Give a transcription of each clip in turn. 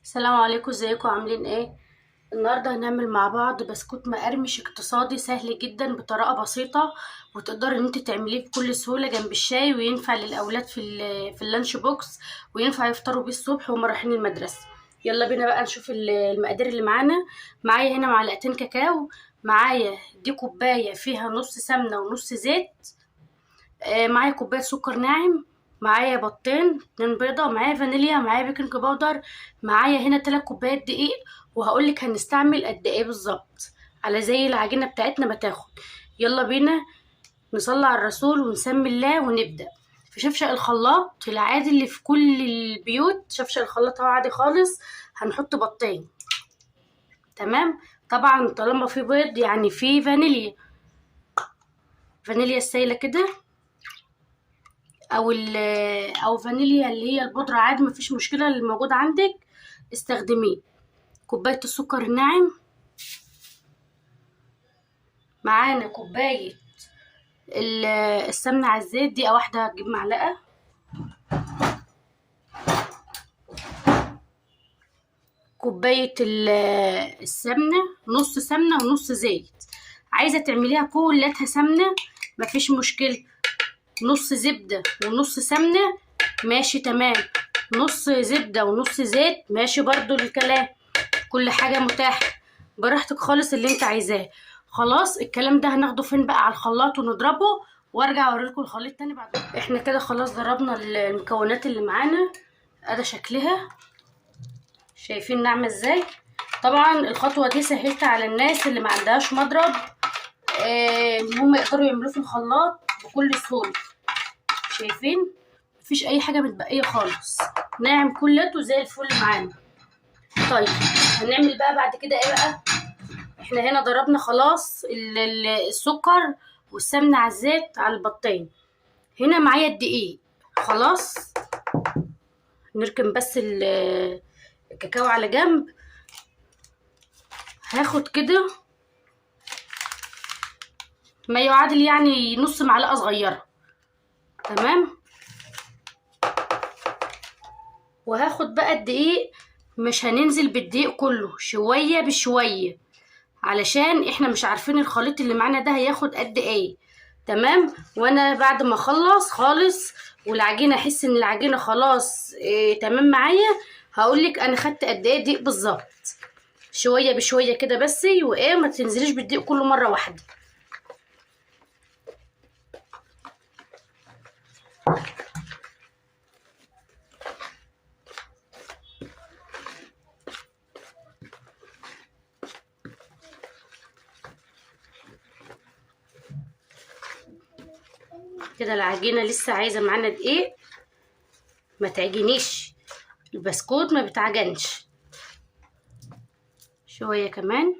السلام عليكم، ازيكم عاملين ايه؟ النهارده هنعمل مع بعض بسكوت مقرمش اقتصادي سهل جدا بطريقه بسيطه، وتقدر ان انت تعمليه بكل سهوله جنب الشاي، وينفع للاولاد في اللانش بوكس، وينفع يفطروا بيه الصبح وهم رايحين المدرسه. يلا بينا بقى نشوف المقادير اللي معانا. معايا هنا معلقتين كاكاو، معايا دي كوبايه فيها نص سمنه ونص زيت، معايا كوبايه سكر ناعم، معايا بيضتين 2 بيضه، معايا فانيليا، معايا بيكنج باودر، معايا هنا 3 كوبايات دقيق. وهقولك هنستعمل قد ايه بالظبط على زي العجينه بتاعتنا ما تاخد. يلا بينا نصلي على الرسول ونسمي الله ونبدا. في شفشق الخلاط العادي اللي في كل البيوت، شفشق الخلاط هو عادي خالص، هنحط بيضتين. تمام. طبعا طالما في بيض يعني في فانيليا، فانيليا السايله كده، او فانيليا اللي هي البودرة عادي، مفيش مشكلة، اللي موجود عندك استخدميه. كوباية السكر الناعم، معانا كوباية السمنة على الزيت، دقيقة واحدة هتجيب معلقة. كوباية السمنة، نص سمنة ونص زيت. عايزة تعمليها كلها سمنة مفيش مشكلة، نص زبدة ونص سمنة ماشي تمام، نص زبدة ونص زيت ماشي برضو الكلام، كل حاجة متاحة براحتك خالص اللي انت عايزاه. خلاص الكلام ده هناخده فين بقى؟ على الخلاط ونضربه، وارجع اوريلكم الخليط تاني بعد. احنا كده خلاص ضربنا المكونات اللي معانا، ادي شكلها، شايفين ناعمة ازاي؟ طبعا الخطوة دي سهلتها على الناس اللي ما عندهاش مضرب، هم يقدروا يعملوه في الخلاط بكل سهولة. شايفين مفيش اي حاجة متبقية خالص، ناعم كلته زي الفل معانا. طيب هنعمل بقى بعد كده ايه بقى؟ احنا هنا ضربنا خلاص السكر والسمنة على الزيت على البطين. هنا معايا الدقيق خلاص، نركن بس الكاكاو على جنب. هاخد كده ما يعادل يعني نص معلقة صغيرة، تمام. وهاخد بقى الدقيق، مش هننزل بالدقيق كله، شوية بشوية، علشان احنا مش عارفين الخليط اللي معانا ده هياخد قد ايه. تمام. وانا بعد ما اخلص خالص والعجينه احس ان العجينه خلاص تمام معايا، هقولك انا خدت قد ايه دقيق بالظبط. شويه بشويه كده بس، وايه ما تنزليش بالدقيق كله مره واحده. كده العجينه لسه عايزه معانا دقيق، ما تعجنيش، البسكوت ما بتعجنش. شويه كمان.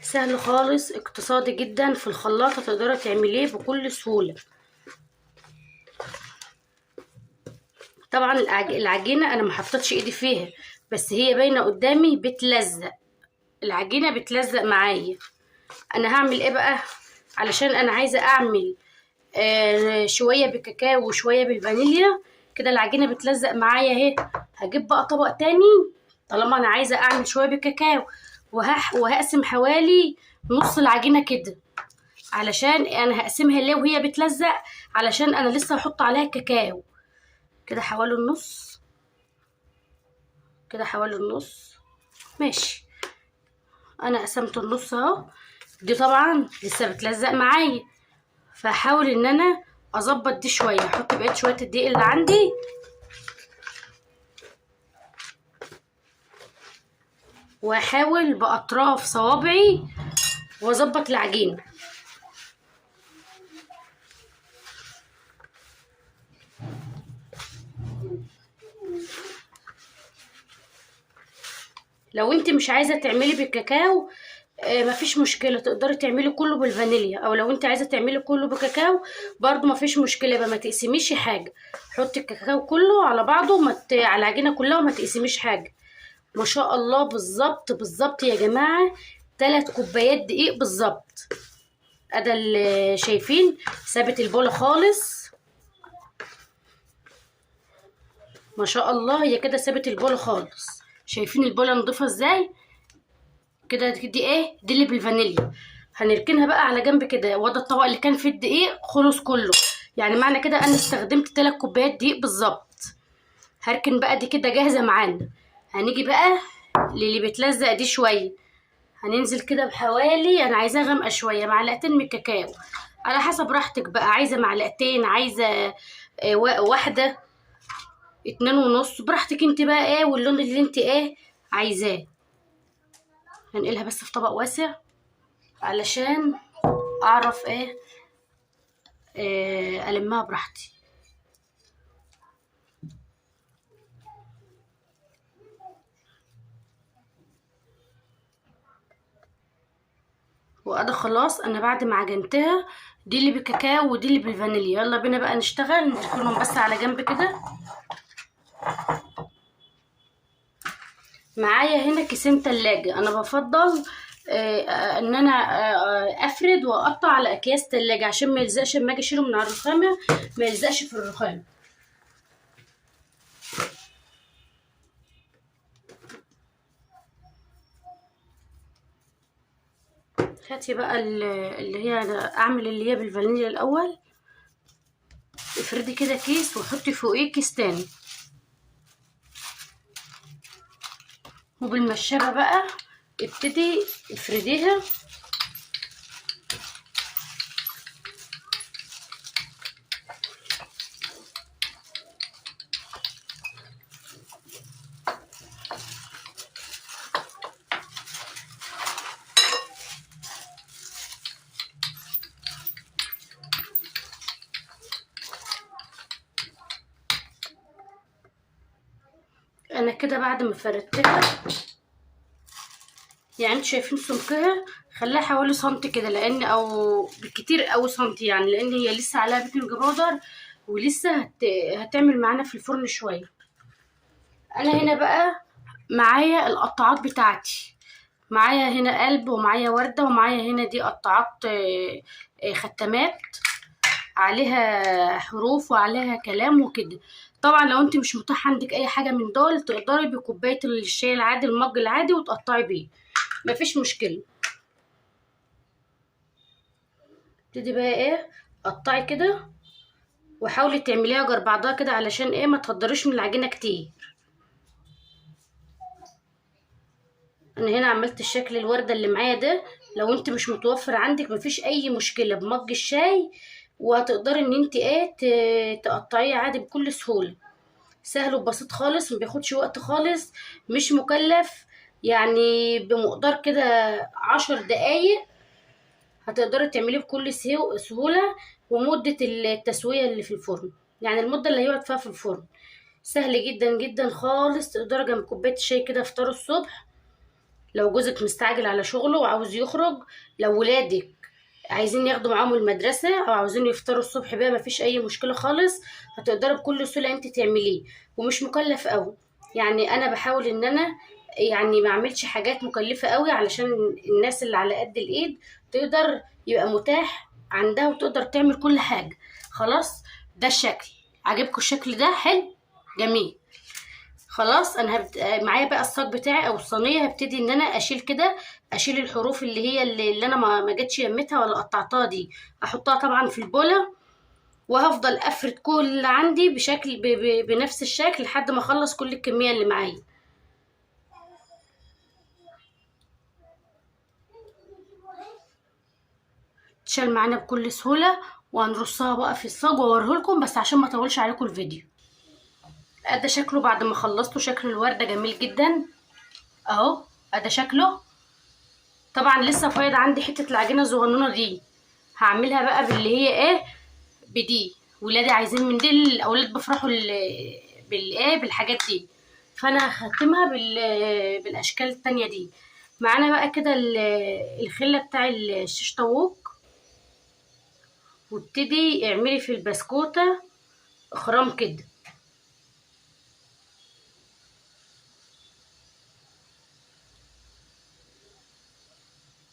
سهل خالص، اقتصادي جدا، في الخلاطة تقدري تعمليه بكل سهولة. طبعا العجينة انا ما حطيتش ايدي فيها، بس هي باينة قدامي بتلزق، العجينة بتلزق معايا. انا هعمل ايه بقى؟ علشان انا عايزة اعمل شوية بالكاكاو وشوية بالفانيليا، كده العجينة بتلزق معايا اهي. هجيب بقى طبق تاني، طالما انا عايزة اعمل شوية بالكاكاو، وهقسم حوالي نص العجينة كده، علشان انا هقسمها ليه وهي بتلزق، علشان انا لسه هحط عليها كاكاو. كده حوالي النص، كده حوالي النص ماشي. انا قسمت النص اهو، دي طبعا لسه بتلزق معايا، فهحاول ان انا اظبط دي شويه، احط بقيت شويه الدقيق اللي عندي، واحاول باطراف صوابعي واظبط العجينه. لو انت مش عايزه تعملي بالكاكاو مفيش مشكله، تقدري تعملي كله بالفانيليا، او لو انت عايزه تعملي كله بكاكاو برضو مفيش مشكله، يبقى ما تقسميش حاجه، حطي الكاكاو كله على بعضه على العجينه كلها، وما تقسميش حاجه. ما شاء الله بالظبط بالظبط يا جماعه 3 كوبايات دقيق بالظبط. ادي اللي شايفين سابت البوله خالص، ما شاء الله. هي كده سابت البوله خالص. شايفين البوله نضيفه ازاي كده؟ دي ايه؟ دي اللي بالفانيليا. هنركنها بقى على جنب كده. وده الطبق اللي كان فيه الدقيق خلص كله، يعني معنى كده انا استخدمت 3 كوبايات دقيق بالظبط. هركن بقى دي كده جاهزه معانا. هنيجي بقى للي بتلزق دي شويه. هننزل كده بحوالي، انا عايزاها غامقه شويه، معلقتين من الكاكاو على حسب راحتك بقى. عايزه معلقتين، عايزه واحده، 2.5، براحتك انت بقى ايه، واللون اللي انت ايه عايزاه. هنقلها بس في طبق واسع علشان اعرف المها براحتي. وأدا خلاص انا بعد ما عجنتها، دي اللي بالكاكاو ودي اللي بالفانيليا. يلا بينا بقى نشتغل. نركنهم بس على جنب كده. معايا هنا كيسين تلاجة. انا بفضل ان انا افرد واقطع على اكياس تلاجة عشان ما يلزقش لما اجي اشيله من على الرخامة، ما يلزقش في الرخامة. هاتي بقى اللي هي، اعمل اللي هي بالفانيليا الاول. افردي كده كيس وحطي فوقيه كيس تاني، وبالمشابة بقى ابتدي افرديها. انا كده بعد ما فردتها، يعني انتوا شايفين سمكها، خليها حوالي سنتي كده، لان او بالكتير او سنتي يعني، لان هي لسه عليها بيكنج باودر ولسه هتعمل معانا في الفرن شويه. انا هنا بقى معايا القطاعات بتاعتي. معايا هنا قلب، ومعايا ورده، ومعايا هنا دي قطاعات ختمات عليها حروف وعليها كلام وكده. طبعا لو انت مش متاح عندك اي حاجه من دول، تقدري بكوبايه الشاي العادي، المج العادي، وتقطعي بيه، مفيش مشكله. تبتدي بقى قطعي كده، وحاولي تعمليها جنب بعضها كده علشان ما تهدريش من العجينه كتير. انا هنا عملت الشكل الورده اللي معايا ده. لو انت مش متوفر عندك مفيش اي مشكله، بمج الشاي وهتقدري ان انت تقطعيه عادي بكل سهوله. سهل وبسيط خالص، ما بياخدش وقت خالص، مش مكلف. يعني بمقدار كده 10 دقايق هتقدري تعمليه بكل سهولة. ومدة التسوية اللي في الفرن، يعني المدة اللي هيقعد فيها في الفرن، سهل جدا جدا خالص. تقدري جنب كوباية الشاي كده افطار الصبح، لو جوزك مستعجل على شغله وعاوز يخرج، لو ولادك عايزين ياخدوا معاهم المدرسة او عاوزين يفطروا الصبح بقى، مفيش اي مشكلة خالص. هتقدري بكل سهولة انت تعمليه، ومش مكلف قوي. يعني انا بحاول ان انا يعني ما اعملش حاجات مكلفة قوي، علشان الناس اللي على قد الايد تقدر يبقى متاح عندها وتقدر تعمل كل حاجة. خلاص، ده الشكل. عجبكم الشكل ده؟ حلو، جميل. خلاص انا معايا بقى الصاج بتاعي او الصينيه. هبتدي ان انا اشيل كده، اشيل الحروف اللي هي اللي انا ما جاتش يمتها ولا قطعتها دي، احطها طبعا في البوله. وهفضل افرد كل اللي عندي بشكل بنفس الشكل لحد ما اخلص كل الكميه اللي معايا. تشال معانا بكل سهوله. وهنرصها بقى في الصاج واوريهولكم، بس عشان ما اطولش عليكم الفيديو. ادي شكله بعد ما خلصته. شكل الورده جميل جدا اهو. ادي شكله. طبعا لسه فايض عندي حته العجينه الصغنونه دي، هعملها بقى باللي هي بدي. ولادي عايزين من دي، الاولاد بيفرحوا بالحاجات دي. فانا هختمها بالاشكال التانية دي. معانا بقى كده الخله بتاع الشيش طاووق. وابتدي اعملي في البسكوته خرام كده،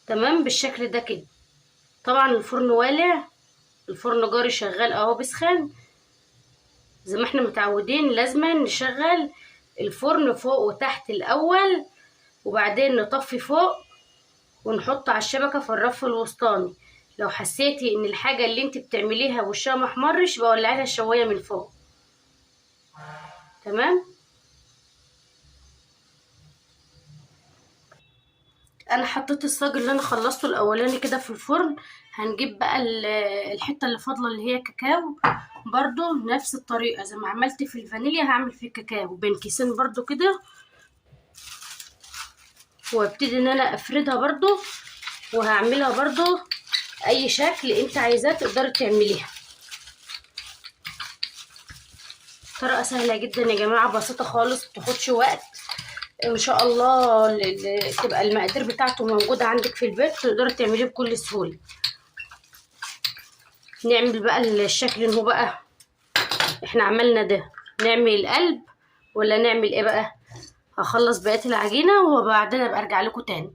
تمام بالشكل ده كده. طبعا الفرن والع، الفرن جاري شغال اهو بيسخن زي ما احنا متعودين. لازم نشغل الفرن فوق وتحت الاول، وبعدين نطفي فوق ونحط على الشبكة في الرف الوسطاني. لو حسيتي ان الحاجة اللي انت بتعمليها وشها محمرش بولعيها الشواية من فوق. تمام. انا حطيت الصاج اللي انا خلصته الاولاني كده في الفرن. هنجيب بقى الحتة اللي فاضلة اللي هي كاكاو، برضو نفس الطريقة زي ما عملت في الفانيليا هعمل في الكاكاو بين كيسين برضو كده، وابتدي ان انا افردها برضو، وهعملها برضو اي شكل انت عايزاه تقدري تعمليها. طريقه سهله جدا يا جماعه، بسيطه خالص، متاخدش وقت ان شاء الله. تبقى المقادير بتاعته موجوده عندك في البيت، تقدري تعمليه بكل سهوله. نعمل بقى الشكل اللي هو بقى احنا عملنا ده، نعمل القلب ولا نعمل ايه بقى؟ هخلص بقيه العجينه وبعدين ابقى ارجع لكم تاني.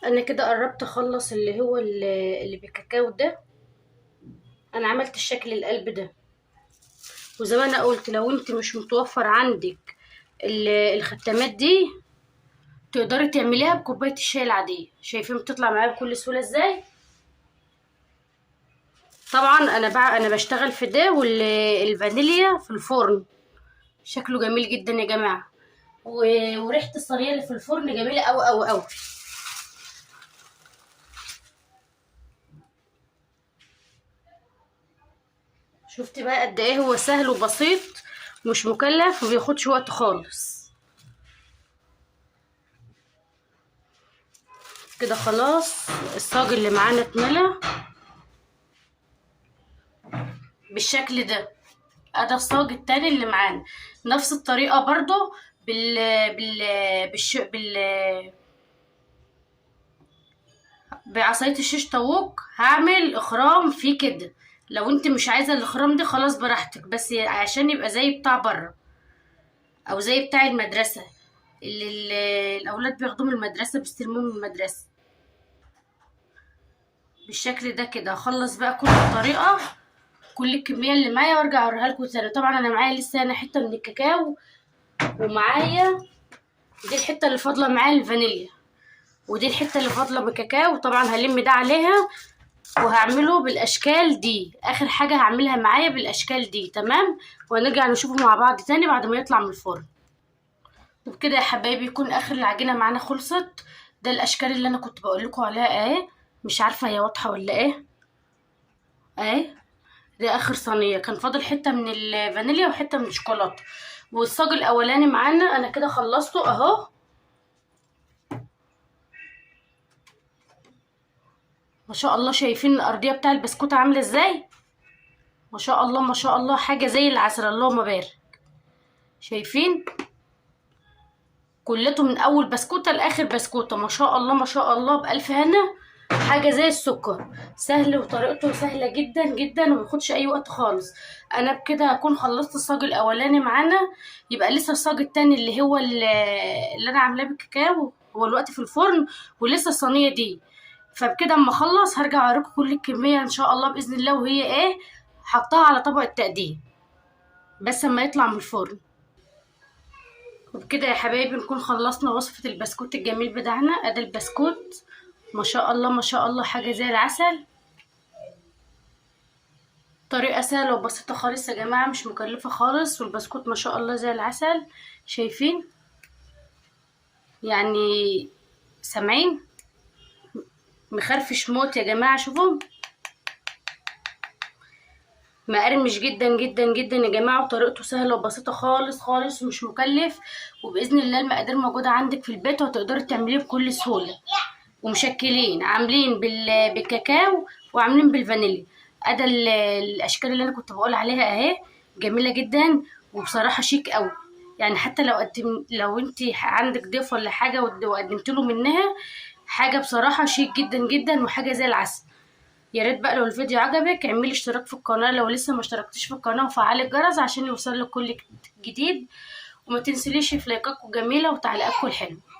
انا كده قربت اخلص اللي هو اللي بالكاكاو ده. انا عملت الشكل القلب ده، وزي ما انا قلت لو انت مش متوفر عندك الختامات دي تقدري تعمليها بكوبايه الشاي العاديه. شايفين بتطلع معايا بكل سهوله ازاي؟ طبعا انا بشتغل في ده والفانيليا في الفرن، شكله جميل جدا يا جماعه، وريحه الصينيه اللي في الفرن جميله قوي قوي قوي. شفت بقى قد ايه هو سهل وبسيط، مش مكلف ومبياخدش وقت خالص. كده خلاص الصاج اللي معانا اتملى بالشكل ده. ادي الصاج التاني اللي معانا نفس الطريقه برضو بال بال بال بعصايه الشيش طاووق. هعمل اخرام فيه كده، لو انت مش عايزه الاخرام دي خلاص براحتك، بس عشان يبقى زي بتاع بره او زي بتاع المدرسه اللي الاولاد بياخدوه من المدرسه، بيستلموه من المدرسه بالشكل ده كده. هخلص بقى كل الطريقه كل الكميه اللي معايا وارجع اوريها لكم تاني. طبعا انا معايا لسه انا حته من الكاكاو، ومعايا دي الحته اللي فاضله معايا الفانيليا، ودي الحته اللي فاضله بالكاكاو. طبعا هلم ده عليها وهعمله بالاشكال دي، اخر حاجه هعملها معايا بالاشكال دي. تمام. ونرجع نشوفه مع بعض تاني بعد ما يطلع من الفرن. وبكده يا حبايبي يكون اخر العجينه معانا خلصت. ده الاشكال اللي انا كنت بقول لكم عليها اهي، مش عارفه هي واضحه ولا ايه اهي. دي اخر صينيه، كان فاضل حته من الفانيليا وحته من الشوكولاته. والصاج الاولاني معانا انا كده خلصته اهو. ما شاء الله، شايفين الارضيه بتاع البسكوت عامله ازاي؟ ما شاء الله ما شاء الله، حاجه زي العسل، اللهم بارك. شايفين كلته من اول بسكوته لاخر بسكوته، ما شاء الله ما شاء الله، بالف هنا. حاجه زي السكر، سهل وطريقته سهله جدا جدا ومبياخدش اي وقت خالص. انا بكده هكون خلصت الصاج الاولاني معانا، يبقى لسه الصاج التاني اللي هو اللي انا عاملاه بالكاكاو هو الوقت في الفرن، ولسه الصينيه دي. فبكده اما اخلص هرجع اوريكم كل الكميه ان شاء الله باذن الله وهي ايه، حطها على طبق التقديم بس اما يطلع من الفرن. وبكده يا حبايبي نكون خلصنا وصفة البسكوت الجميل بتاعنا. ادي البسكوت ما شاء الله ما شاء الله، حاجة زي العسل. طريقة سهلة وبسيطة خالص يا جماعة، مش مكلفة خالص، والبسكوت ما شاء الله زي العسل. شايفين يعني؟ سامعين؟ مخرفش موت يا جماعة. شوفوا مقرمش جدا جدا جدا يا جماعه، وطريقته سهله وبسيطه خالص خالص ومش مكلف. وباذن الله المقادير موجوده عندك في البيت وهتقدري تعمليه بكل سهوله. ومشكلين عاملين بالكاكاو وعاملين بالفانيليا. ادي الاشكال اللي انا كنت بقول عليها اهي، جميله جدا وبصراحه شيك قوي. يعني حتى لو انت عندك ضيف ولا حاجه وقدمت له منها حاجه، بصراحه شيك جدا جدا وحاجه زي العسل. يا ريت بقى لو الفيديو عجبك اعملي اشتراك في القناه لو لسه ما اشتركتيش في القناه، وفعلي الجرس عشان يوصلك كل جديد. وما تنسليش في لايكاتكم الجميله وتعليقاتكم الحلوه.